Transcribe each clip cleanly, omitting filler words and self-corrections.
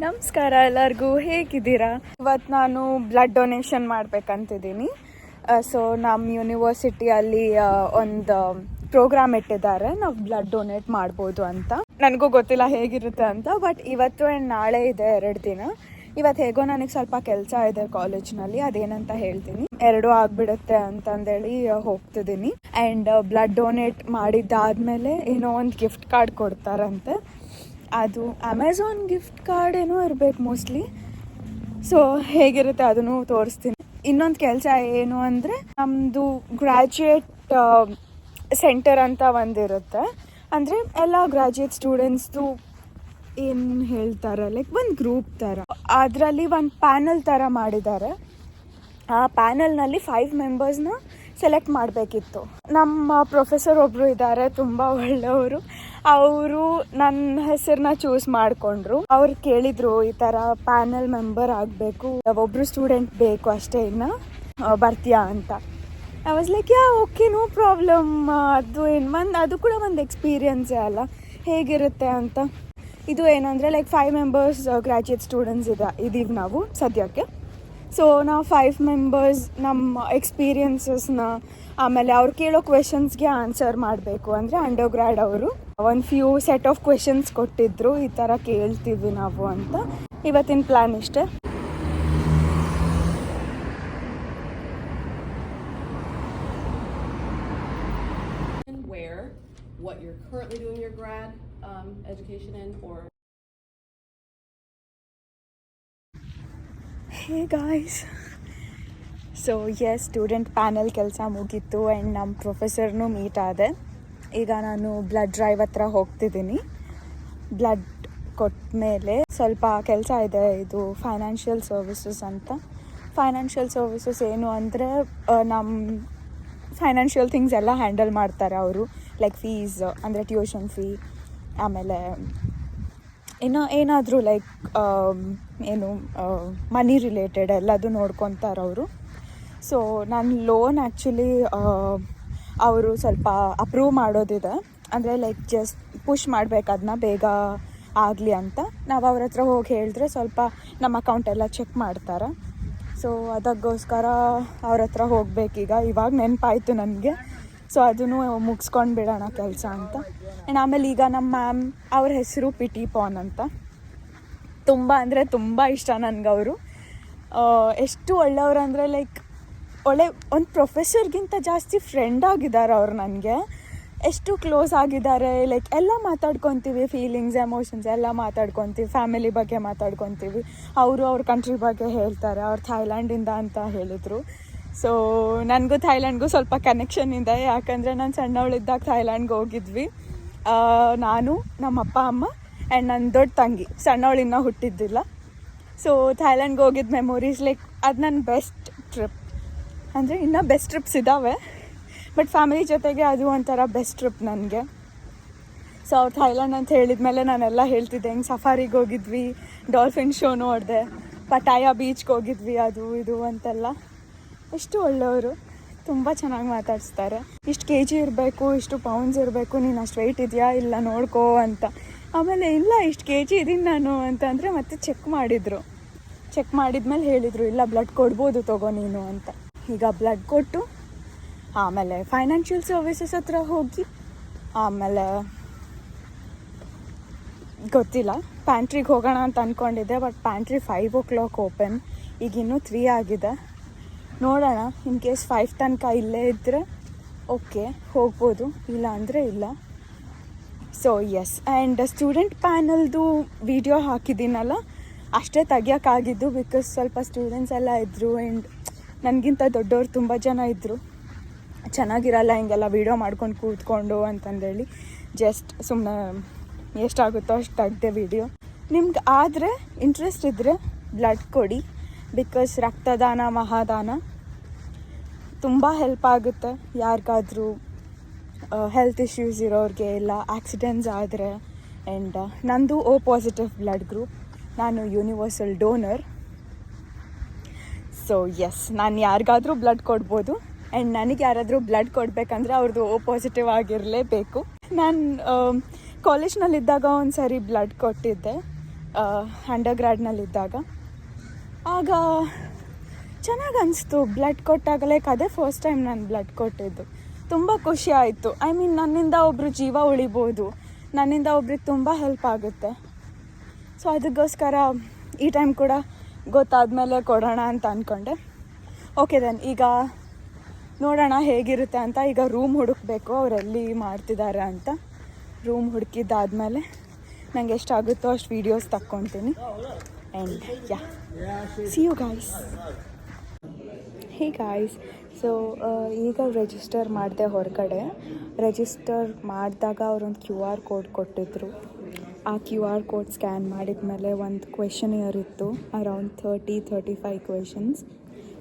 ನಮಸ್ಕಾರ ಎಲ್ಲರಿಗೂ, ಹೇಗಿದ್ದೀರಾ? ಇವತ್ತು ನಾನು ಬ್ಲಡ್ ಡೊನೇಷನ್ ಮಾಡಬೇಕಂತಿದ್ದೀನಿ. ಸೊ ನಮ್ಮ ಯೂನಿವರ್ಸಿಟಿಯಲ್ಲಿ ಒಂದು ಪ್ರೋಗ್ರಾಮ್ ಇಟ್ಟಿದ್ದಾರೆ, ನಾವು ಬ್ಲಡ್ ಡೊನೇಟ್ ಮಾಡ್ಬೋದು ಅಂತ. ನನಗೂ ಗೊತ್ತಿಲ್ಲ ಹೇಗಿರುತ್ತೆ ಅಂತ, ಬಟ್ ಇವತ್ತು ಆ್ಯಂಡ್ ನಾಳೆ ಇದೆ 2 ದಿನ. ಇವತ್ತು ಹೇಗೋ ನನಗೆ ಸ್ವಲ್ಪ ಕೆಲಸ ಇದೆ ಕಾಲೇಜ್ನಲ್ಲಿ, ಅದೇನಂತ ಹೇಳ್ತೀನಿ. 2 ಆಗಿಬಿಡುತ್ತೆ ಅಂತಂದೇಳಿ ಹೋಗ್ತಿದ್ದೀನಿ. ಆ್ಯಂಡ್ ಬ್ಲಡ್ ಡೊನೇಟ್ ಮಾಡಿದ್ದಾದಮೇಲೆ ಏನೋ ಒಂದು ಗಿಫ್ಟ್ ಕಾರ್ಡ್ ಕೊಡ್ತಾರಂತೆ. ಅದು ಅಮೆಝಾನ್ ಗಿಫ್ಟ್ ಕಾರ್ಡ್ ಏನೋ ಇರಬೇಕು ಮೋಸ್ಟ್ಲಿ. ಸೊ ಹೇಗಿರುತ್ತೆ ಅದನ್ನು ತೋರಿಸ್ತೀನಿ. ಇನ್ನೊಂದು ಕೆಲಸ ಏನು ಅಂದರೆ, ನಮ್ಮದು ಗ್ರ್ಯಾಜುಯೇಟ್ ಸೆಂಟರ್ ಅಂತ ಒಂದಿರುತ್ತೆ. ಅಂದರೆ ಎಲ್ಲ ಗ್ರ್ಯಾಜುಯೇಟ್ ಸ್ಟೂಡೆಂಟ್ಸ್ದು ಏನು ಹೇಳ್ತಾರೆ, ಲೈಕ್ ಒಂದು ಗ್ರೂಪ್ ಥರ. ಅದರಲ್ಲಿ ಒಂದು ಪ್ಯಾನಲ್ ಥರ ಮಾಡಿದ್ದಾರೆ. ಆ ಪ್ಯಾನಲ್ನಲ್ಲಿ 5 ಮೆಂಬರ್ಸ್ನ ಸೆಲೆಕ್ಟ್ ಮಾಡಬೇಕಿತ್ತು. ನಮ್ಮ ಪ್ರೊಫೆಸರ್ ಒಬ್ಬರು ಇದ್ದಾರೆ, ತುಂಬ ಒಳ್ಳೆಯವರು. ಅವರು ನನ್ನ ಹೆಸರನ್ನ ಚೂಸ್ ಮಾಡಿಕೊಂಡ್ರು. ಅವ್ರು ಕೇಳಿದರು, ಈ ಥರ ಪ್ಯಾನಲ್ ಮೆಂಬರ್ ಆಗಬೇಕು, ಒಬ್ಬರು ಸ್ಟೂಡೆಂಟ್ ಬೇಕು ಅಷ್ಟೇ, ಇನ್ನು ಬರ್ತೀಯಾ ಅಂತ. I was like okay, no problem. ಅದು ಕೂಡ ಒಂದು ಎಕ್ಸ್ಪೀರಿಯನ್ಸೇ ಅಲ್ಲ, ಹೇಗಿರುತ್ತೆ ಅಂತ. ಇದು ಏನಂದರೆ ಲೈಕ್ 5 ಮೆಂಬರ್ಸ್ ಗ್ರ್ಯಾಜುಯೇಟ್ ಸ್ಟೂಡೆಂಟ್ಸ್ ಇದೀವಿ ನಾವು ಸದ್ಯಕ್ಕೆ. ಸೊ ನಾವು 5 ಮೆಂಬರ್ಸ್ ನಮ್ಮ ಎಕ್ಸ್ಪೀರಿಯನ್ಸಸ್ನ, ಆಮೇಲೆ ಅವ್ರು ಕೇಳೋ ಕ್ವೆಶನ್ಸ್ಗೆ ಆನ್ಸರ್ ಮಾಡಬೇಕು. ಅಂದರೆ ಅಂಡರ್ ಗ್ರ್ಯಾಡ್ ಅವರು ಒಂದು ಫ್ಯೂ ಸೆಟ್ ಆಫ್ ಕ್ವೆಶನ್ಸ್ ಕೊಟ್ಟಿದ್ರು, ಈ ಥರ ಕೇಳ್ತೀವಿ ನಾವು ಅಂತ. ಇವತ್ತಿನ ಪ್ಲ್ಯಾನ್ ಇಷ್ಟೇ. What you're currently doing your grad education in, or hey guys, so yes, student panel ಕೆಲಸ ಮುಗೀತು ಆ್ಯಂಡ್ ನಮ್ಮ ಪ್ರೊಫೆಸರ್ನೂ ಮೀಟ್ ಆದೆ. ಈಗ ನಾನು ಬ್ಲಡ್ ಡ್ರೈವ್ ಹತ್ರ ಹೋಗ್ತಿದ್ದೀನಿ. ಬ್ಲಡ್ ಕೊಟ್ಟಮೇಲೆ ಸ್ವಲ್ಪ ಕೆಲಸ ಇದೆ, ಇದು ಫೈನಾನ್ಷಿಯಲ್ ಸರ್ವಿಸಸ್ ಅಂತ. ಫೈನಾನ್ಷಿಯಲ್ ಸರ್ವಿಸಸ್ ಏನು ಅಂದರೆ, ನಮ್ಮ ಫೈನಾನ್ಷಿಯಲ್ ಥಿಂಗ್ಸ್ ಎಲ್ಲ ಹ್ಯಾಂಡಲ್ ಮಾಡ್ತಾರೆ ಅವರು. ಲೈಕ್ ಫೀಸ್ ಅಂದರೆ ಟ್ಯೂಷನ್ ಫೀ, ಆಮೇಲೆ ಇನ್ನು ಏನಾದರೂ ಲೈಕ್ ಏನು ಮನಿ ರಿಲೇಟೆಡ್ ಎಲ್ಲದು ನೋಡ್ಕೊತಾರೆ ಅವರು. ಸೊ ನನ್ನ ಲೋನ್ ಆ್ಯಕ್ಚುಲಿ ಅವರು ಸ್ವಲ್ಪ ಅಪ್ರೂವ್ ಮಾಡೋದಿದೆ. ಅಂದರೆ ಲೈಕ್ ಜಸ್ಟ್ ಪುಷ್ ಮಾಡಬೇಕು ಅದನ್ನ ಬೇಗ ಆಗಲಿ ಅಂತ. ನಾವು ಅವ್ರ ಹತ್ರ ಹೋಗಿ ಹೇಳಿದ್ರೆ ಸ್ವಲ್ಪ ನಮ್ಮ ಅಕೌಂಟೆಲ್ಲ ಚೆಕ್ ಮಾಡ್ತಾರೆ. ಸೊ ಅದಕ್ಕೋಸ್ಕರ ಅವ್ರ ಹತ್ರ ಹೋಗಬೇಕೀಗ. ಇವಾಗ ನೆನಪಾಯಿತು ನನಗೆ. ಸೊ ಅದನ್ನು ಮುಗಿಸ್ಕೊಂಡು ಬಿಡೋಣ ಕೆಲಸ ಅಂತ. ಆ್ಯಂಡ್ ಆಮೇಲೆ ಈಗ ನಮ್ಮ ಮ್ಯಾಮ್, ಅವ್ರ ಹೆಸರು ಪಿಟಿ ಪಾನ್ ಅಂತ. ತುಂಬ ಅಂದರೆ ತುಂಬ ಇಷ್ಟ ನನಗೆ ಅವರು. ಎಷ್ಟು ಒಳ್ಳೆಯವರು ಅಂದರೆ ಲೈಕ್ ಒಂದು ಪ್ರೊಫೆಸರ್ಗಿಂತ ಜಾಸ್ತಿ ಫ್ರೆಂಡ್ ಆಗಿದ್ದಾರೆ ಅವ್ರು ನನಗೆ. ಎಷ್ಟು ಕ್ಲೋಸ್ ಆಗಿದ್ದಾರೆ. ಲೈಕ್ ಎಲ್ಲ ಮಾತಾಡ್ಕೊತೀವಿ, ಫೀಲಿಂಗ್ಸ್, ಎಮೋಷನ್ಸ್ ಎಲ್ಲ ಮಾತಾಡ್ಕೊತೀವಿ, ಫ್ಯಾಮಿಲಿ ಬಗ್ಗೆ ಮಾತಾಡ್ಕೊತೀವಿ. ಅವರು ಅವ್ರ ಕಂಟ್ರಿ ಬಗ್ಗೆ ಹೇಳ್ತಾರೆ. ಅವ್ರು ಥೈಲ್ಯಾಂಡಿಂದ ಅಂತ ಹೇಳಿದರು. ಸೊ ನನಗೂ ಥೈಲ್ಯಾಂಡ್ಗೂ ಸ್ವಲ್ಪ ಕನೆಕ್ಷನ್ ಇದೆ, ಯಾಕಂದರೆ ನಾನು ಸಣ್ಣವಳಿದ್ದಾಗ ಥೈಲ್ಯಾಂಡ್ಗೆ ಹೋಗಿದ್ವಿ. ನಾನು, ನಮ್ಮ ಅಪ್ಪ ಅಮ್ಮ ಆ್ಯಂಡ್ ನನ್ನ ದೊಡ್ಡ ತಂಗಿ, ಸಣ್ಣವಳಿನ್ನ ಹುಟ್ಟಿದ್ದಿಲ್ಲ. ಸೊ ಥೈಲ್ಯಾಂಡ್ಗೆ ಹೋಗಿದ್ದ ಮೆಮೊರೀಸ್, ಲೈಕ್ ಅದು ನನ್ನ ಬೆಸ್ಟ್ ಟ್ರಿಪ್. ಅಂದರೆ ಇನ್ನೂ ಬೆಸ್ಟ್ ಟ್ರಿಪ್ಸ್ ಇದ್ದಾವೆ, ಬಟ್ ಫ್ಯಾಮಿಲಿ ಜೊತೆಗೆ ಅದು ಒಂಥರ ಬೆಸ್ಟ್ ಟ್ರಿಪ್ ನನಗೆ. ಸೊ ಅವ್ರು ಥೈಲ್ಯಾಂಡ್ ಅಂತ ಹೇಳಿದ್ಮೇಲೆ ನಾನೆಲ್ಲ ಹೇಳ್ತಿದ್ದೆ, ಹಿಂಗೆ ಸಫಾರಿಗೆ ಹೋಗಿದ್ವಿ, ಡಾಲ್ಫಿನ್ ಶೋ ನೋಡಿದೆ, ಪಟಾಯಾ ಬೀಚ್ಗೆ ಹೋಗಿದ್ವಿ, ಅದು ಇದು ಅಂತೆಲ್ಲ. ಎಷ್ಟು ಒಳ್ಳೆಯವರು, ತುಂಬ ಚೆನ್ನಾಗಿ ಮಾತಾಡಿಸ್ತಾರೆ. ಇಷ್ಟು kg ಇರಬೇಕು, ಇಷ್ಟು ಪೌಂಡ್ಸ್ ಇರಬೇಕು, ನೀನು ಅಷ್ಟು ವೆಯ್ಟ್ ಇದೆಯಾ ಇಲ್ಲ ನೋಡ್ಕೋ ಅಂತ. ಆಮೇಲೆ ಇಲ್ಲ ಇಷ್ಟು kg ಇದೀನಿ ನಾನು ಅಂತಂದರೆ ಮತ್ತೆ ಚೆಕ್ ಮಾಡಿದರು. ಚೆಕ್ ಮಾಡಿದ್ಮೇಲೆ ಹೇಳಿದರು, ಇಲ್ಲ ಬ್ಲಡ್ ಕೊಡ್ಬೋದು ತಗೋ ನೀನು ಅಂತ. ಈಗ ಬ್ಲಡ್ ಕೊಟ್ಟು ಆಮೇಲೆ ಫೈನಾನ್ಷಿಯಲ್ ಸರ್ವಿಸಸ್ ಹತ್ರ ಹೋಗಿ, ಆಮೇಲೆ ಗೊತ್ತಿಲ್ಲ ಪ್ಯಾಂಟ್ರಿಗೆ ಹೋಗೋಣ ಅಂತ ಅಂದ್ಕೊಂಡಿದ್ದೆ. ಬಟ್ ಪ್ಯಾಂಟ್ರಿ 5 o'clock ಓಪನ್, ಈಗ ಇನ್ನೂ 3 ಆಗಿದೆ. ನೋಡೋಣ, ಇನ್ ಕೇಸ್ 5 ತನಕ ಇಲ್ಲೇ ಇದ್ದರೆ ಓಕೆ ಹೋಗ್ಬೋದು, ಇಲ್ಲ ಅಂದರೆ ಇಲ್ಲ. ಸೊ ಎಸ್, ಆ್ಯಂಡ್ ಸ್ಟೂಡೆಂಟ್ ಪ್ಯಾನಲ್ದು ವಿಡಿಯೋ ಹಾಕಿದ್ದೀನಲ್ಲ, ಅಷ್ಟೇ ತೆಗಿಯೋಕ್ಕಾಗಿದ್ದು. ಬಿಕಾಸ್ ಸ್ವಲ್ಪ ಸ್ಟೂಡೆಂಟ್ಸ್ ಎಲ್ಲ ಇದ್ದರು ಆ್ಯಂಡ್ ನನಗಿಂತ ದೊಡ್ಡವ್ರು ತುಂಬ ಜನ ಇದ್ದರು. ಚೆನ್ನಾಗಿರಲ್ಲ ಹಿಂಗೆಲ್ಲ ವೀಡಿಯೋ ಮಾಡ್ಕೊಂಡು ಕೂತ್ಕೊಂಡು ಅಂತಂದೇಳಿ ಜಸ್ಟ್ ಸುಮ್ಮನೆ ಎಷ್ಟಾಗುತ್ತೋ ಅಷ್ಟು ತೆಗ್ದೆ ವೀಡಿಯೋ. ನಿಮ್ಗೆ ಆದರೆ ಇಂಟ್ರೆಸ್ಟ್ ಇದ್ದರೆ ಬ್ಲಡ್ ಕೊಡಿ. ಬಿಕಾಸ್ ರಕ್ತದಾನ ಮಹಾದಾನ ತುಂಬ ಹೆಲ್ಪ್ ಆಗುತ್ತೆ ಯಾರಿಗಾದ್ರೂ ಹೆಲ್ತ್ ಇಶ್ಯೂಸ್ ಇರೋರಿಗೆ, ಇಲ್ಲ ಆಕ್ಸಿಡೆಂಟ್ಸ್ ಆದರೆ. ಆ್ಯಂಡ್ ನಂದು O ಪಾಸಿಟಿವ್ ಬ್ಲಡ್ ಗ್ರೂಪ್, ನಾನು ಯೂನಿವರ್ಸಲ್ ಡೋನರ್. ಸೊ ಎಸ್, ನಾನು ಯಾರಿಗಾದರೂ ಬ್ಲಡ್ ಕೊಡ್ಬೋದು. ಆ್ಯಂಡ್ ನನಗೆ ಯಾರಾದರೂ ಬ್ಲಡ್ ಕೊಡಬೇಕಂದ್ರೆ ಅವ್ರದ್ದು O ಪಾಸಿಟಿವ್ ಆಗಿರಲೇಬೇಕು. ನಾನು ಕಾಲೇಜ್ನಲ್ಲಿದ್ದಾಗ ಒಂದು ಸರಿ ಬ್ಲಡ್ ಕೊಟ್ಟಿದ್ದೆ. ಅಂಡರ್ ಗ್ರ್ಯಾಡ್ನಲ್ಲಿದ್ದಾಗ. ಆಗ ಚೆನ್ನಾಗಿ ಅನಿಸ್ತು ಬ್ಲಡ್ ಕೊಟ್ಟಾಗ. ಲೈಕ್ ಅದೇ ಫಸ್ಟ್ ಟೈಮ್ ನಾನು ಬ್ಲಡ್ ಕೊಟ್ಟಿದ್ದು. ತುಂಬ ಖುಷಿ ಆಯಿತು. ಐ ಮೀನ್ ನನ್ನಿಂದ ಒಬ್ಬರು ಜೀವ ಉಳಿಬೋದು, ನನ್ನಿಂದ ಒಬ್ರಿಗೆ ತುಂಬ ಹೆಲ್ಪ್ ಆಗುತ್ತೆ. ಸೊ ಅದಕ್ಕೋಸ್ಕರ ಈ ಟೈಮ್ ಕೂಡ ಗೊತ್ತಾದಮೇಲೆ ಕೊಡೋಣ ಅಂತ ಅಂದ್ಕೊಂಡೆ. ಓಕೆ ದೆನ್ ಈಗ ನೋಡೋಣ ಹೇಗಿರುತ್ತೆ ಅಂತ. ಈಗ ರೂಮ್ ಹುಡುಕಬೇಕು, ಅವರೆಲ್ಲಿ ಮಾಡ್ತಿದ್ದಾರೆ ಅಂತ. ರೂಮ್ ಹುಡುಕಿದ್ದಾದಮೇಲೆ ನಂಗೆ ಎಷ್ಟಾಗುತ್ತೋ ಅಷ್ಟು ವೀಡಿಯೋಸ್ ತಕ್ಕೊತೀನಿ. And yeah, see you guys. Hey guys, so ಈಗ ರಿಜಿಸ್ಟರ್ ಮಾಡಿದೆ ಹೊರಗಡೆ. ರಿಜಿಸ್ಟರ್ ಮಾಡಿದಾಗ ಅವರೊಂದು QR ಕೋಡ್ ಕೊಟ್ಟಿದ್ದರು. ಆ QR ಕೋಡ್ ಸ್ಕ್ಯಾನ್ ಮಾಡಿದ ಮೇಲೆ ಒಂದು ಕ್ವೆಶನಿಯರ್ ಇತ್ತು, ಅರೌಂಡ್ 30-35 ಕ್ವೆಶನ್ಸ್.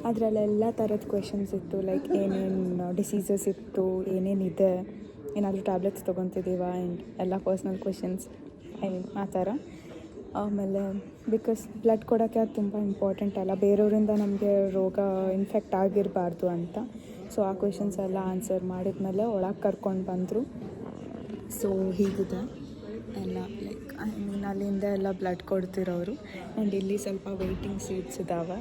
ಅದರಲ್ಲೆಲ್ಲ ಥರದ ಕ್ವೆಶನ್ಸ್ ಇತ್ತು. ಲೈಕ್ ಏನೇನು ಡಿಸೀಸಸ್ ಇತ್ತು, ಏನೇನಿದೆ, ಏನಾದರೂ ಟ್ಯಾಬ್ಲೆಟ್ಸ್ ತೊಗೊತಿದ್ದೀವ, ಆ್ಯಂಡ್ ಎಲ್ಲ ಪರ್ಸ್ನಲ್ ಕ್ವೆಶನ್ಸ್ ಆ ಥರ. ಆಮೇಲೆ ಬಿಕಾಸ್ ಬ್ಲಡ್ ಕೊಡೋಕ್ಕೆ ಅದು ತುಂಬ ಇಂಪಾರ್ಟೆಂಟ್ ಅಲ್ಲ, ಬೇರೆಯವರಿಂದ ನಮಗೆ ರೋಗ ಇನ್ಫೆಕ್ಟ್ ಆಗಿರಬಾರ್ದು ಅಂತ. ಸೊ ಆ ಕ್ವೆಶನ್ಸ್ ಎಲ್ಲ ಆನ್ಸರ್ ಮಾಡಿದ್ಮೇಲೆ ಒಳಗೆ ಕರ್ಕೊಂಡು ಬಂದರು. ಸೊ ಹೀಗಿದೆ ಎಲ್ಲ. ಲೈಕ್ ಐ ಮೀನ್ ಅಲ್ಲಿಂದ ಎಲ್ಲ ಬ್ಲಡ್ ಕೊಡ್ತಿರೋರು. ಆ್ಯಂಡ್ ಇಲ್ಲಿ ಸ್ವಲ್ಪ ವೆಯ್ಟಿಂಗ್ ಸೀಟ್ಸ್ ಇದ್ದಾವೆ.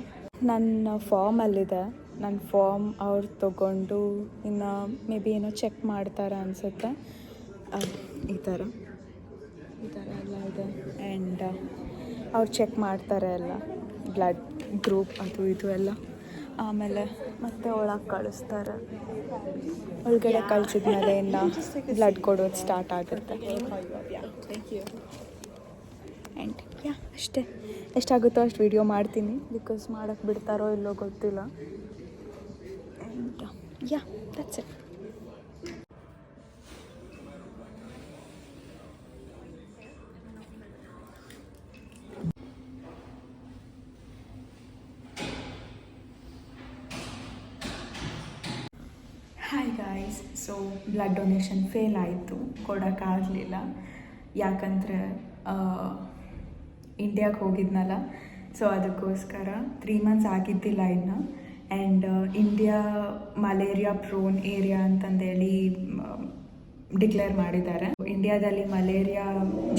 ನನ್ನ ಫಾರ್ಮಲ್ಲಿದೆ. ನನ್ನ ಫಾರ್ಮ್ ಅವ್ರು ತೊಗೊಂಡು ಇನ್ನು ಮೇ ಬಿ ಏನೋ ಚೆಕ್ ಮಾಡ್ತಾರೆ ಅನಿಸುತ್ತೆ. ಈ ಥರ ಎಲ್ಲ ಇದೆ. ಆ್ಯಂಡ್ ಅವ್ರು ಚೆಕ್ ಮಾಡ್ತಾರೆ ಎಲ್ಲ ಬ್ಲಡ್ ಗ್ರೂಪ್ ಅದು ಇದು ಎಲ್ಲ. ಆಮೇಲೆ ಮತ್ತೆ ಒಳಗೆ ಕಳಿಸ್ತಾರೆ. ಒಳಗಡೆ ಕಳಿಸಿದ್ಮೇಲೆ ಇನ್ನು ಬ್ಲಡ್ ಕೊಡೋದು ಸ್ಟಾರ್ಟ್ ಆಗುತ್ತೆ. ಆ್ಯಂಡ್ ಯಾ, ಅಷ್ಟೇ. ಎಷ್ಟಾಗುತ್ತೋ ಅಷ್ಟು ವೀಡಿಯೋ ಮಾಡ್ತೀನಿ, ಬಿಕಾಸ್ ಮಾಡೋಕ್ಕೆ ಬಿಡ್ತಾರೋ ಇಲ್ಲೋ ಗೊತ್ತಿಲ್ಲ. And yeah, that's it. Hi guys, so blood donation fail ಆಯಿತು, ಕೊಡೋಕ್ಕಾಗಲಿಲ್ಲ. ಯಾಕಂದರೆ ಇಂಡಿಯಾಗೆ ಹೋಗಿದ್ನಲ್ಲ, ಸೊ ಅದಕ್ಕೋಸ್ಕರ 3 ಮಂತ್ಸ್ ಆಗಿದ್ದಿಲ್ಲ ಇನ್ನು. And India malaria prone area ಅಂತಂದೇಳಿ ಡಿಕ್ಲೇರ್ ಮಾಡಿದ್ದಾರೆ. ಇಂಡಿಯಾದಲ್ಲಿ ಮಲೇರಿಯಾ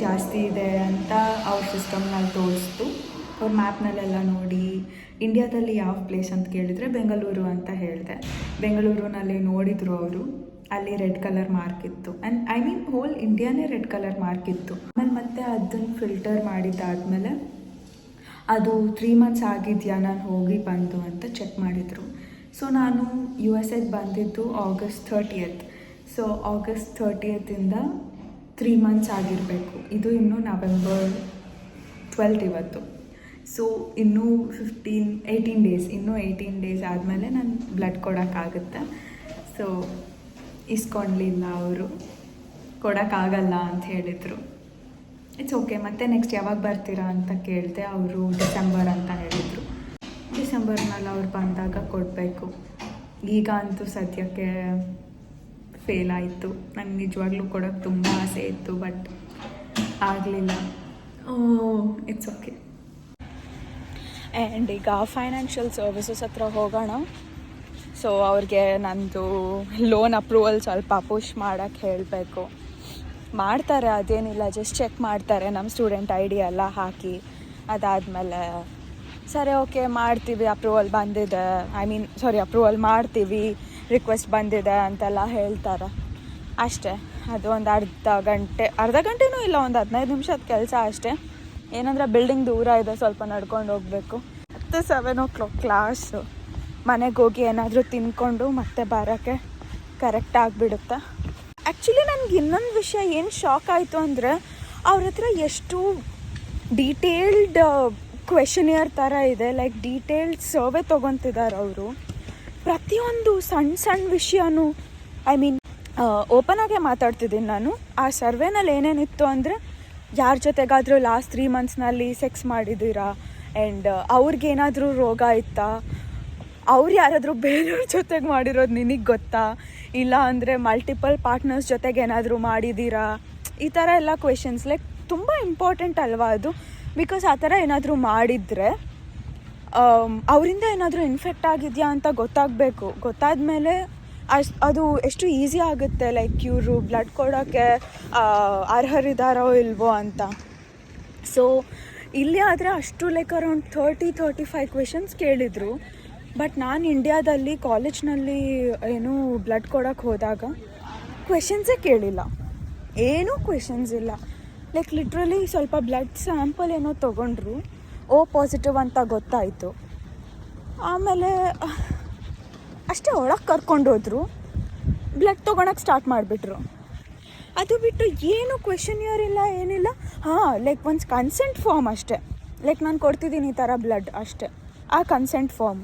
ಜಾಸ್ತಿ ಇದೆ ಅಂತ ಅವ್ರ ಸಿಸ್ಟಮ್ನಲ್ಲಿ ತೋರಿಸ್ತು. ಅವ್ರ ಮ್ಯಾಪ್ನಲ್ಲೆಲ್ಲ ನೋಡಿ ಇಂಡಿಯಾದಲ್ಲಿ ಯಾವ ಪ್ಲೇಸ್ ಅಂತ ಕೇಳಿದರೆ ಬೆಂಗಳೂರು ಅಂತ ಹೇಳಿದೆ. ಬೆಂಗಳೂರಿನಲ್ಲಿ ನೋಡಿದರು ಅವರು, ಅಲ್ಲಿ ರೆಡ್ ಕಲರ್ ಮಾರ್ಕ್ ಇತ್ತು. ಆ್ಯಂಡ್ ಐ ಮೀನ್ ಹೋಲ್ ಇಂಡಿಯಾನೇ ರೆಡ್ ಕಲರ್ ಮಾರ್ಕ್ ಇತ್ತು. ಆಮೇಲೆ ಮತ್ತೆ ಅದನ್ನು ಫಿಲ್ಟರ್ ಮಾಡಿದ್ದಾದಮೇಲೆ ಅದು 3 ಮಂತ್ಸ್ ಆಗಿದೆಯಾ ನಾನು ಹೋಗಿ ಬಂದು ಅಂತ ಚೆಕ್ ಮಾಡಿದರು. ಸೊ ನಾನು USA ಬಂದಿದ್ದು August 30th. So August 30th 3 months ಆಗಿರಬೇಕು. ಇದು ಇನ್ನೂ November 12 ಇವತ್ತು. ಸೊ ಇನ್ನೂ 18 ಡೇಸ್, ಇನ್ನೂ 18 ಡೇಸ್ ಆದಮೇಲೆ ನಾನು ಬ್ಲಡ್ ಕೊಡೋಕ್ಕಾಗುತ್ತೆ. ಸೊ ಇಸ್ಕೊಳ್ಲಿಲ್ಲ, ಅವರು ಕೊಡೋಕ್ಕಾಗಲ್ಲ ಅಂತ ಹೇಳಿದರು. It's okay. ಮತ್ತೆ ನೆಕ್ಸ್ಟ್ ಯಾವಾಗ ಬರ್ತೀರಾ ಅಂತ ಕೇಳಿದೆ. ಅವರು ಡಿಸೆಂಬರ್ ಅಂತ ಹೇಳಿದರು. ಡಿಸೆಂಬರ್ನಲ್ಲಿ ಅವ್ರು ಬಂದಾಗ ಕೊಡಬೇಕು. ಈಗ ಅಂತೂ ಸದ್ಯಕ್ಕೆ ಫೇಲ್ ಆಯಿತು. ನಂಗೆ ನಿಜವಾಗ್ಲೂ ಕೊಡೋಕ್ಕೆ ತುಂಬ ಆಸೆ ಇತ್ತು, ಬಟ್ ಆಗಲಿಲ್ಲ. It's okay. ಆ್ಯಂಡ್ ಈಗ ಫೈನಾನ್ಷಿಯಲ್ ಸರ್ವಿಸಸ್ ಹತ್ರ ಹೋಗೋಣ. ಸೊ ಅವ್ರಿಗೆ ನಂದು ಲೋನ್ ಅಪ್ರೂವಲ್ ಸ್ವಲ್ಪ ಪುಷ್ ಮಾಡೋಕ್ಕೆ ಹೇಳಬೇಕು. ಮಾಡ್ತಾರೆ, ಅದೇನಿಲ್ಲ, ಜಸ್ಟ್ ಚೆಕ್ ಮಾಡ್ತಾರೆ ನಮ್ಮ ಸ್ಟೂಡೆಂಟ್ ID ಎಲ್ಲ ಹಾಕಿ. ಅದಾದಮೇಲೆ ಸರಿ ಓಕೆ ಮಾಡ್ತೀವಿ, ಅಪ್ರೂವಲ್ ಬಂದಿದೆ, ಅಪ್ರೂವಲ್ ಮಾಡ್ತೀವಿ, ರಿಕ್ವೆಸ್ಟ್ ಬಂದಿದೆ ಅಂತೆಲ್ಲ ಹೇಳ್ತಾರೆ. ಅಷ್ಟೇ. ಅದು ಒಂದು ಅರ್ಧ ಗಂಟೆನೂ ಇಲ್ಲ, ಒಂದು 15 ನಿಮಿಷದ ಕೆಲಸ ಅಷ್ಟೇ. ಏನಂದರೆ ಬಿಲ್ಡಿಂಗ್ ದೂರ ಇದೆ, ಸ್ವಲ್ಪ ನಡ್ಕೊಂಡು ಹೋಗಬೇಕು. ಮತ್ತು 7 o'clock ಕ್ಲಾಸು. ಮನೆಗೆ ಹೋಗಿ ಏನಾದರೂ ತಿನ್ಕೊಂಡು ಮತ್ತೆ ಬರೋಕ್ಕೆ ಕರೆಕ್ಟ್ ಆಗಿಬಿಡುತ್ತೆ. ಆ್ಯಕ್ಚುಲಿ ನನಗೆ ಇನ್ನೊಂದು ವಿಷಯ ಏನು ಶಾಕ್ ಆಯಿತು ಅಂದರೆ, ಅವ್ರ ಹತ್ರ ಎಷ್ಟು ಡೀಟೇಲ್ಡ್ ಕ್ವೆಶನಿಯರ್ ಥರ ಇದೆ. ಲೈಕ್ ಡೀಟೇಲ್ಡ್ ಸರ್ವೆ ತೊಗೊತಿದ್ದಾರೆ ಅವರು. ಪ್ರತಿಯೊಂದು ಸಣ್ಣ ವಿಷಯನೂ ಓಪನ್ ಆಗೇ ಮಾತಾಡ್ತಿದ್ದೀನಿ ನಾನು. ಆ ಸರ್ವೆನಲ್ಲಿ ಏನೇನಿತ್ತು ಅಂದರೆ, ಯಾರ ಜೊತೆಗಾದರೂ ಲಾಸ್ಟ್ 3 ಮಂತ್ಸ್ನಲ್ಲಿ ಸೆಕ್ಸ್ ಮಾಡಿದ್ದೀರಾ, ಆ್ಯಂಡ್ ಅವ್ರಿಗೇನಾದರೂ ರೋಗ ಇತ್ತಾ, ಅವ್ರು ಯಾರಾದರೂ ಬೇರೆಯವ್ರ ಜೊತೆಗೆ ಮಾಡಿರೋದು ನಿನಗೆ ಗೊತ್ತಾ, ಇಲ್ಲ ಅಂದರೆ ಮಲ್ಟಿಪಲ್ ಪಾರ್ಟ್ನರ್ಸ್ ಜೊತೆಗೆ ಏನಾದರೂ ಮಾಡಿದ್ದೀರಾ, ಈ ಥರ ಎಲ್ಲ ಕ್ವೆಶನ್ಸ್. ಲೈಕ್ ತುಂಬ ಇಂಪಾರ್ಟೆಂಟ್ ಅಲ್ವಾ ಅದು. ಬಿಕಾಸ್ ಆ ಥರ ಏನಾದರೂ ಮಾಡಿದರೆ ಅವರಿಂದ ಏನಾದರೂ ಇನ್ಫೆಕ್ಟ್ ಆಗಿದೆಯಾ ಅಂತ ಗೊತ್ತಾಗಬೇಕು. ಗೊತ್ತಾದಮೇಲೆ ಅದು ಎಷ್ಟು ಈಸಿ ಆಗುತ್ತೆ, ಲೈಕ್ ಇವರು ಬ್ಲಡ್ ಕೊಡೋಕ್ಕೆ ಅರ್ಹರಿದ್ದಾರೋ ಇಲ್ವೋ ಅಂತ. ಸೊ ಇಲ್ಲಿ ಆದರೆ ಅಷ್ಟು ಲೈಕ್ ಅರೌಂಡ್ 30-35 ಕ್ವೆಶನ್ಸ್ ಕೇಳಿದರು. ಬಟ್ ನಾನು ಇಂಡಿಯಾದಲ್ಲಿ ಕಾಲೇಜ್ನಲ್ಲಿ ಏನು ಬ್ಲಡ್ ಕೊಡೋಕ್ಕೆ ಹೋದಾಗ ಕ್ವೆಶನ್ಸೇ ಕೇಳಿಲ್ಲ, ಏನೂ ಕ್ವೆಶನ್ಸ್ ಇಲ್ಲ. ಲೈಕ್ ಲಿಟ್ರಲಿ ಸ್ವಲ್ಪ ಬ್ಲಡ್ ಸ್ಯಾಂಪಲ್ ಏನೋ ತೊಗೊಂಡ್ರು, ಓ ಪಾಸಿಟಿವ್ ಅಂತ ಗೊತ್ತಾಯಿತು. ಆಮೇಲೆ ಅಷ್ಟೇ ಒಳಗೆ ಕರ್ಕೊಂಡೋದ್ರು, ಬ್ಲಡ್ ತೊಗೊಳಕ್ಕೆ ಸ್ಟಾರ್ಟ್ ಮಾಡಿಬಿಟ್ರು. ಅದು ಬಿಟ್ಟು ಏನು ಕ್ವೆಶನ್ಯರ್ ಇಲ್ಲ, ಏನಿಲ್ಲ. ಲೈಕ್ ಒಂದು ಕನ್ಸೆಂಟ್ ಫಾರ್ಮ್ ಅಷ್ಟೇ, ಲೈಕ್ ನಾನು ಕೊಡ್ತಿದ್ದೀನಿ ಈ ಥರ ಬ್ಲಡ್ ಅಷ್ಟೇ, ಆ ಕನ್ಸೆಂಟ್ ಫಾರ್ಮ್.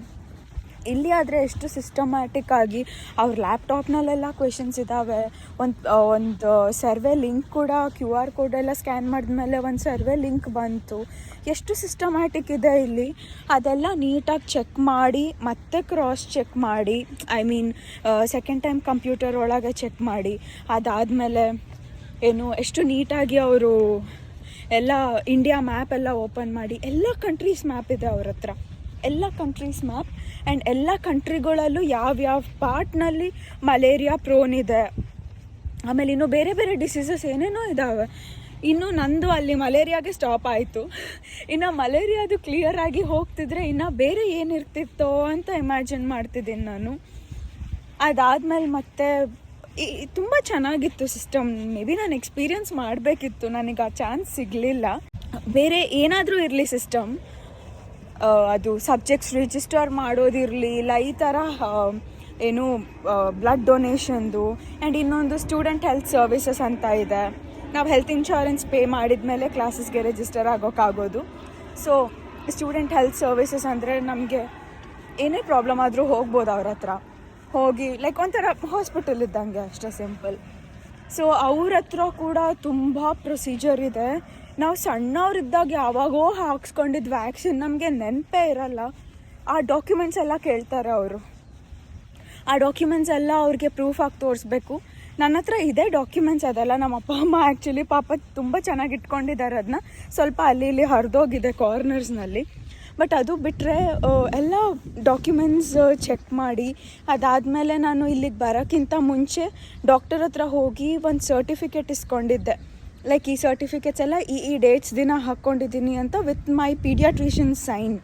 ಇಲ್ಲಿ ಆದರೆ ಎಷ್ಟು ಸಿಸ್ಟಮ್ಯಾಟಿಕ್ ಆಗಿ ಅವ್ರ ಲ್ಯಾಪ್ಟಾಪ್ನಲ್ಲೆಲ್ಲ ಕ್ವೆಶನ್ಸ್ ಇದ್ದಾವೆ. ಒಂದು ಸರ್ವೆ ಲಿಂಕ್ ಕೂಡ QR ಕೋಡೆಲ್ಲ ಸ್ಕ್ಯಾನ್ ಮಾಡಿದ್ಮೇಲೆ ಒಂದು ಸರ್ವೆ ಲಿಂಕ್ ಬಂತು. ಎಷ್ಟು ಸಿಸ್ಟಮ್ಯಾಟಿಕ್ ಇದೆ ಇಲ್ಲಿ. ಅದೆಲ್ಲ ನೀಟಾಗಿ ಚೆಕ್ ಮಾಡಿ ಮತ್ತೆ ಕ್ರಾಸ್ ಚೆಕ್ ಮಾಡಿ, I mean second time computer ಒಳಗೆ ಚೆಕ್ ಮಾಡಿ, ಅದಾದಮೇಲೆ ಏನು ಎಷ್ಟು ನೀಟಾಗಿ ಅವರು ಎಲ್ಲ ಇಂಡಿಯಾ ಮ್ಯಾಪ್ ಎಲ್ಲ ಓಪನ್ ಮಾಡಿ, ಎಲ್ಲ ಕಂಟ್ರೀಸ್ ಮ್ಯಾಪ್ ಇದೆ ಅವ್ರ ಹತ್ರ, ಎಲ್ಲ ಕಂಟ್ರೀಸ್ ಮ್ಯಾಪ್. ಆ್ಯಂಡ್ ಎಲ್ಲ ಕಂಟ್ರಿಗಳಲ್ಲೂ ಯಾವ್ಯಾವ ಪಾರ್ಟ್ನಲ್ಲಿ ಮಲೇರಿಯಾ ಪ್ರೋನ್ ಇದೆ, ಆಮೇಲೆ ಇನ್ನೂ ಬೇರೆ ಬೇರೆ ಡಿಸೀಸಸ್ ಏನೇನೋ ಇದ್ದಾವೆ. ಇನ್ನು ನಂದು ಅಲ್ಲಿ ಮಲೇರಿಯಾಗೆ ಸ್ಟಾಪ್ ಆಯಿತು. ಇನ್ನು ಮಲೇರಿಯಾದು ಕ್ಲಿಯರಾಗಿ ಹೋಗ್ತಿದ್ರೆ ಇನ್ನು ಬೇರೆ ಏನಿರ್ತಿತ್ತೋ ಅಂತ ಇಮ್ಯಾಜಿನ್ ಮಾಡ್ತಿದ್ದೀನಿ ನಾನು. ಅದಾದಮೇಲೆ ಮತ್ತೆ ತುಂಬ ಚೆನ್ನಾಗಿತ್ತು ಸಿಸ್ಟಮ್. ಮೇ ಬಿ ನಾನು ಎಕ್ಸ್ಪೀರಿಯನ್ಸ್ ಮಾಡಬೇಕಿತ್ತು, ನನಗೆ ಆ ಚಾನ್ಸ್ ಸಿಗಲಿಲ್ಲ. ಬೇರೆ ಏನಾದರೂ ಇರಲಿ ಸಿಸ್ಟಮ್, ಅದು ಸಬ್ಜೆಕ್ಟ್ಸ್ ರಿಜಿಸ್ಟರ್ ಮಾಡೋದಿರಲಿ, ಇಲ್ಲ ಈ ಥರ ಏನು ಬ್ಲಡ್ ಡೊನೇಷನ್ದು. ಆ್ಯಂಡ್ ಇನ್ನೊಂದು ಸ್ಟೂಡೆಂಟ್ ಹೆಲ್ತ್ ಸರ್ವಿಸಸ್ ಅಂತ ಇದೆ. ನಾವು ಹೆಲ್ತ್ ಇನ್ಶೂರೆನ್ಸ್ ಪೇ ಮಾಡಿದ ಮೇಲೆ ಕ್ಲಾಸಸ್ಗೆ ರಿಜಿಸ್ಟರ್ ಆಗೋಕ್ಕಾಗೋದು. ಸೊ ಸ್ಟೂಡೆಂಟ್ ಹೆಲ್ತ್ ಸರ್ವಿಸಸ್ ಅಂದರೆ ನಮಗೆ ಏನೇ ಪ್ರಾಬ್ಲಮ್ ಆದರೂ ಹೋಗ್ಬೋದು ಅವ್ರ ಹತ್ರ ಹೋಗಿ, ಲೈಕ್ ಒಂಥರ ಹಾಸ್ಪಿಟಲ್ ಇದ್ದಂಗೆ ಅಷ್ಟೇ, ಸಿಂಪಲ್. ಸೊ ಅವ್ರ ಹತ್ರ ಕೂಡ ತುಂಬ ಪ್ರೊಸೀಜರ್ ಇದೆ. ನಾವು ಸಣ್ಣವರಿದ್ದಾಗ ಯಾವಾಗೋ ಹಾಕ್ಸ್ಕೊಂಡಿದ್ದು ವ್ಯಾಕ್ಸಿನ್ ನಮಗೆ ನೆನಪೇ ಇರಲ್ಲ. ಆ ಡಾಕ್ಯುಮೆಂಟ್ಸ್ ಎಲ್ಲ ಕೇಳ್ತಾರೆ ಅವರು. ಆ ಡಾಕ್ಯುಮೆಂಟ್ಸ್ ಎಲ್ಲ ಅವ್ರಿಗೆ ಪ್ರೂಫ್ ಆಗಿ ತೋರಿಸ್ಬೇಕು. ನನ್ನ ಹತ್ರ ಇದೆ ಡಾಕ್ಯುಮೆಂಟ್ಸ್, ಅದೆಲ್ಲ ನಮ್ಮ ಅಪ್ಪ ಅಮ್ಮ ಆ್ಯಕ್ಚುಲಿ ಪಾಪ ತುಂಬ ಚೆನ್ನಾಗಿ ಇಟ್ಕೊಂಡಿದ್ದಾರೆ. ಅದನ್ನ ಸ್ವಲ್ಪ ಅಲ್ಲಿ ಇಲ್ಲಿ ಹರಿದೋಗಿದೆ ಕಾರ್ನರ್ಸ್ನಲ್ಲಿ. ಬಟ್ ಅದು ಬಿಟ್ಟರೆ ಎಲ್ಲ ಡಾಕ್ಯುಮೆಂಟ್ಸ್ ಚೆಕ್ ಮಾಡಿ, ಅದಾದಮೇಲೆ ನಾನು ಇಲ್ಲಿಗೆ ಬರೋಕ್ಕಿಂತ ಮುಂಚೆ ಡಾಕ್ಟರ್ ಹತ್ರ ಹೋಗಿ ಒಂದು ಸರ್ಟಿಫಿಕೇಟ್ ಇಸ್ಕೊಂಡಿದ್ದೆ. ಲೈಕ್ ಈ ಸರ್ಟಿಫಿಕೇಟ್ಸ್ ಎಲ್ಲ ಈ ಡೇಟ್ಸ್ ದಿನ ಹಾಕ್ಕೊಂಡಿದ್ದೀನಿ ಅಂತ, ವಿತ್ ಮೈ ಪೀಡಿಯಾಟ್ರಿಷಿಯನ್ ಸೈನ್.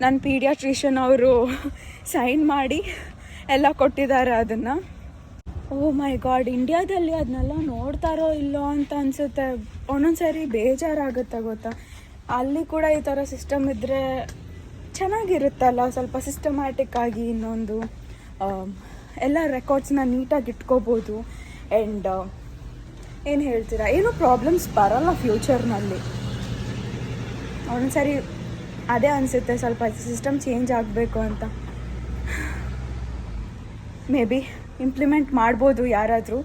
ನನ್ನ ಪೀಡಿಯಾಟ್ರಿಷಿಯನ್ ಅವರು ಸೈನ್ ಮಾಡಿ ಎಲ್ಲ ಕೊಟ್ಟಿದ್ದಾರೆ ಅದನ್ನು. ಓ ಮೈ ಗಾಡ್, ಇಂಡಿಯಾದಲ್ಲಿ ಅದನ್ನೆಲ್ಲ ನೋಡ್ತಾರೋ ಇಲ್ಲೋ ಅಂತ ಅನಿಸುತ್ತೆ. ಒಂದೊಂದು ಸಾರಿ ಬೇಜಾರಾಗುತ್ತೆ ಗೊತ್ತಾ. ಅಲ್ಲಿ ಕೂಡ ಈ ಥರ ಸಿಸ್ಟಮ್ ಇದ್ದರೆ ಚೆನ್ನಾಗಿರುತ್ತಲ್ಲ, ಸ್ವಲ್ಪ ಸಿಸ್ಟಮ್ಯಾಟಿಕ್ ಆಗಿ. ಇನ್ನೊಂದು ಎಲ್ಲ ರೆಕಾರ್ಡ್ಸ್ನ ನೀಟಾಗಿ ಇಟ್ಕೋಬೋದು. ಆ್ಯಂಡ್ ಏನು ಹೇಳ್ತೀರಾ, ಏನೂ ಪ್ರಾಬ್ಲಮ್ಸ್ ಬರೋಲ್ಲ ಫ್ಯೂಚರ್ನಲ್ಲಿ. ಒಂದ್ಸರಿ ಅದೇ ಅನಿಸುತ್ತೆ, ಸ್ವಲ್ಪ ಸಿಸ್ಟಮ್ ಚೇಂಜ್ ಆಗಬೇಕು ಅಂತ. ಮೇ ಬಿ ಇಂಪ್ಲಿಮೆಂಟ್ ಮಾಡ್ಬೋದು ಯಾರಾದರೂ,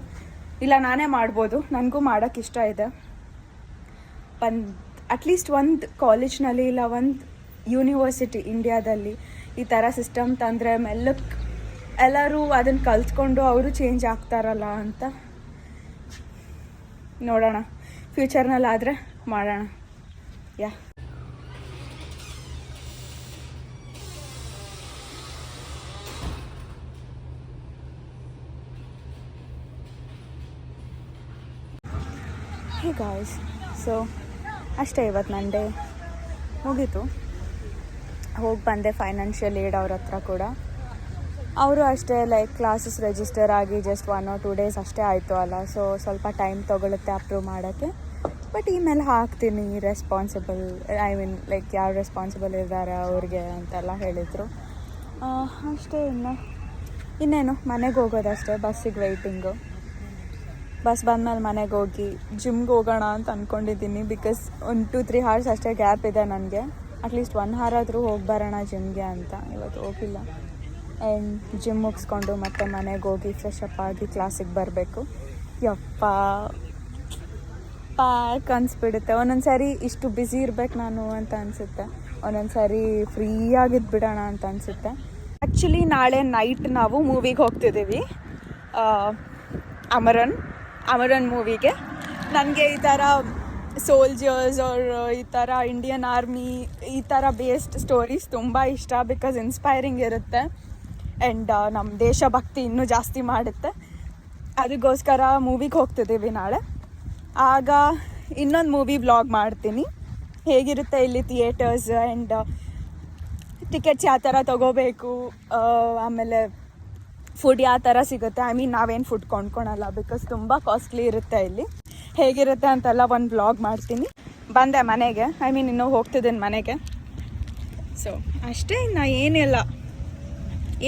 ಇಲ್ಲ ನಾನೇ ಮಾಡ್ಬೋದು. ನನಗೂ ಮಾಡೋಕ್ಕೆ ಇಷ್ಟ ಇದೆ. ಅಟ್ಲೀಸ್ಟ್ ಒಂದು ಕಾಲೇಜ್ನಲ್ಲಿ ಇಲ್ಲ ಒಂದು ಯೂನಿವರ್ಸಿಟಿ ಇಂಡಿಯಾದಲ್ಲಿ ಈ ಥರ ಸಿಸ್ಟಮ್ ತಂದರೆ ಮೆಲ್ಲಕ್ಕೆ ಎಲ್ಲರೂ ಅದನ್ನು ಕಲ್ತ್ಕೊಂಡು ಅವರು ಚೇಂಜ್ ಆಗ್ತಾರಲ್ಲ ಅಂತ. ನೋಡೋಣ, ಫ್ಯೂಚರ್ನಲ್ಲಾದರೆ ಮಾಡೋಣ. ಯಾ ಹೇ ಗಾಯ್ಸ್, ಸೊ ಅಷ್ಟೇ ಇವತ್ತು ನನ್ನ ಡೇ ಮುಗೀತು. ಹೋಗಿ ಬಂದೆ ಫೈನಾನ್ಷಿಯಲ್ ಏಡ್ ಅವ್ರ ಹತ್ರ ಕೂಡ. ಅವರು ಅಷ್ಟೇ ಲೈಕ್ ಕ್ಲಾಸಸ್ ರಿಜಿಸ್ಟರ್ ಆಗಿ ಜಸ್ಟ್ 1 or 2 days ಅಷ್ಟೇ ಆಯಿತು ಅಲ್ಲ. ಸೊ ಸ್ವಲ್ಪ ಟೈಮ್ ತೊಗೊಳುತ್ತೆ ಅಪ್ರೂವ್ ಮಾಡೋಕ್ಕೆ. ಬಟ್ ಇಮೇಲ್ ಹಾಕ್ತೀನಿ, ರೆಸ್ಪಾನ್ಸಿಬಲ್ ಐ ಮೀನ್ ಲೈಕ್ ಯಾರು ರೆಸ್ಪಾನ್ಸಿಬಲ್ ಇದ್ದಾರೆ ಅವ್ರಿಗೆ ಅಂತೆಲ್ಲ ಹೇಳಿದರು ಅಷ್ಟೇ. ಇನ್ನೇನು ಮನೆಗೆ ಹೋಗೋದಷ್ಟೇ, ಬಸ್ಸಿಗೆ ವೆಯ್ಟಿಂಗು. ಬಸ್ ಬಂದಮೇಲೆ ಮನೆಗೆ ಹೋಗಿ ಜಿಮ್ಗೆ ಹೋಗೋಣ ಅಂತ ಅಂದ್ಕೊಂಡಿದ್ದೀನಿ. ಬಿಕಾಸ್ 1-2-3 hours ಅಷ್ಟೇ ಗ್ಯಾಪ್ ಇದೆ ನನಗೆ. ಅಟ್ಲೀಸ್ಟ್ 1 hour ಆದರೂ ಹೋಗಿ ಬರೋಣ ಜಿಮ್ಗೆ ಅಂತ. ಇವತ್ತು ಹೋಗಿಲ್ಲ. ಆ್ಯಂಡ್ ಜಿಮ್ ಮುಗಿಸ್ಕೊಂಡು ಮತ್ತೆ ಮನೆಗೆ ಹೋಗಿ ಫ್ರೆಶ್ ಅಪ್ ಆಗಿ ಕ್ಲಾಸಿಗೆ ಬರಬೇಕು. ಯಪ್ಪ ಪ್ಯಾಕ್ ಅನಿಸ್ಬಿಡುತ್ತೆ. ಒಂದೊಂದು ಸಾರಿ ಇಷ್ಟು ಬ್ಯುಸಿ ಇರ್ಬೇಕು ನಾನು ಅಂತ ಅನಿಸುತ್ತೆ, ಒಂದೊಂದು ಸಾರಿ ಫ್ರೀಯಾಗಿದ್ದು ಬಿಡೋಣ ಅಂತ ಅನಿಸುತ್ತೆ. ಆ್ಯಕ್ಚುಲಿ ನಾಳೆ ನೈಟ್ ನಾವು ಮೂವಿಗೆ ಹೋಗ್ತಿದ್ದೀವಿ, ಅಮರನ್ ಮೂವಿಗೆ. ನನಗೆ ಈ ಥರ ಸೋಲ್ಜರ್ಸ್ ಆರ್ ಈ ಥರ ಇಂಡಿಯನ್ ಆರ್ಮಿ ಈ ಥರ ಬೇಸ್ಡ್ ಸ್ಟೋರೀಸ್ ತುಂಬ ಇಷ್ಟ. ಬಿಕಾಸ್ ಇನ್ಸ್ಪೈರಿಂಗ್ ಇರುತ್ತೆ ಆ್ಯಂಡ್ ನಮ್ಮ ದೇಶಭಕ್ತಿ ಇನ್ನೂ ಜಾಸ್ತಿ ಮಾಡುತ್ತೆ. ಅದಕ್ಕೋಸ್ಕರ ಮೂವಿಗೆ ಹೋಗ್ತಿದ್ದೀವಿ ನಾಳೆ. ಆಗ ಇನ್ನೊಂದು ಮೂವಿ ವ್ಲಾಗ್ ಮಾಡ್ತೀನಿ. ಹೇಗಿರುತ್ತೆ ಇಲ್ಲಿ ಥಿಯೇಟರ್ಸ್ ಆ್ಯಂಡ್ ಟಿಕೆಟ್ಸ್ ಯಾವ ಥರ ತೊಗೋಬೇಕು, ಆಮೇಲೆ ಫುಡ್ ಯಾವ ಥರ ಸಿಗುತ್ತೆ. ಐ ಮೀನ್ ನಾವೇನು ಫುಡ್ ಕೊಂಡ್ಕೊಳಲ್ಲ ಬಿಕಾಸ್ ತುಂಬ ಕಾಸ್ಟ್ಲಿ ಇರುತ್ತೆ ಇಲ್ಲಿ. ಹೇಗಿರುತ್ತೆ ಅಂತೆಲ್ಲ ಒಂದು ವ್ಲಾಗ್ ಮಾಡ್ತೀನಿ. ಬಂದೆ ಮನೆಗೆ, ಐ ಮೀನ್ ಇನ್ನೂ ಹೋಗ್ತಿದ್ದೀನಿ ಮನೆಗೆ. ಸೊ ಅಷ್ಟೇ, ಇನ್ನು ಏನಿಲ್ಲ,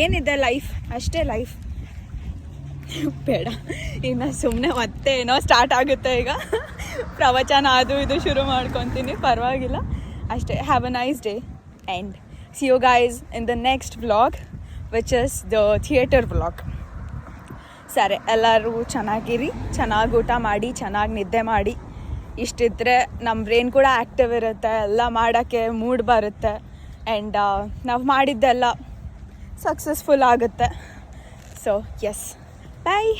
ಏನಿದೆ ಲೈಫ್ ಅಷ್ಟೇ ಲೈಫ್. ಬೇಡ ಇನ್ನು ಸುಮ್ಮನೆ ಮತ್ತೆ ಏನೋ ಸ್ಟಾರ್ಟ್ ಆಗುತ್ತೆ ಈಗ ಪ್ರವಚನ ಅದು ಇದು ಶುರು ಮಾಡ್ಕೊತೀನಿ, ಪರವಾಗಿಲ್ಲ ಅಷ್ಟೇ. Have a nice day and see you guys in the next vlog which is the theatre vlog. ಸರಿ, ಎಲ್ಲರೂ ಚೆನ್ನಾಗಿರಿ, ಚೆನ್ನಾಗಿ ಊಟ ಮಾಡಿ, ಚೆನ್ನಾಗಿ ನಿದ್ದೆ ಮಾಡಿ. ಇಷ್ಟಿದ್ರೆ ನಮ್ಮ ಬ್ರೈನ್ ಕೂಡ ಆ್ಯಕ್ಟಿವ್ ಇರುತ್ತೆ, ಎಲ್ಲ ಮಾಡೋಕ್ಕೆ ಮೂಡ್ ಬರುತ್ತೆ ಆ್ಯಂಡ್ ನಾವು ಮಾಡಿದ್ದೆಲ್ಲ ಸಕ್ಸಸ್ಫುಲ್ ಆಗುತ್ತೆ. ಸೊ ಎಸ್, ಬಾಯ್.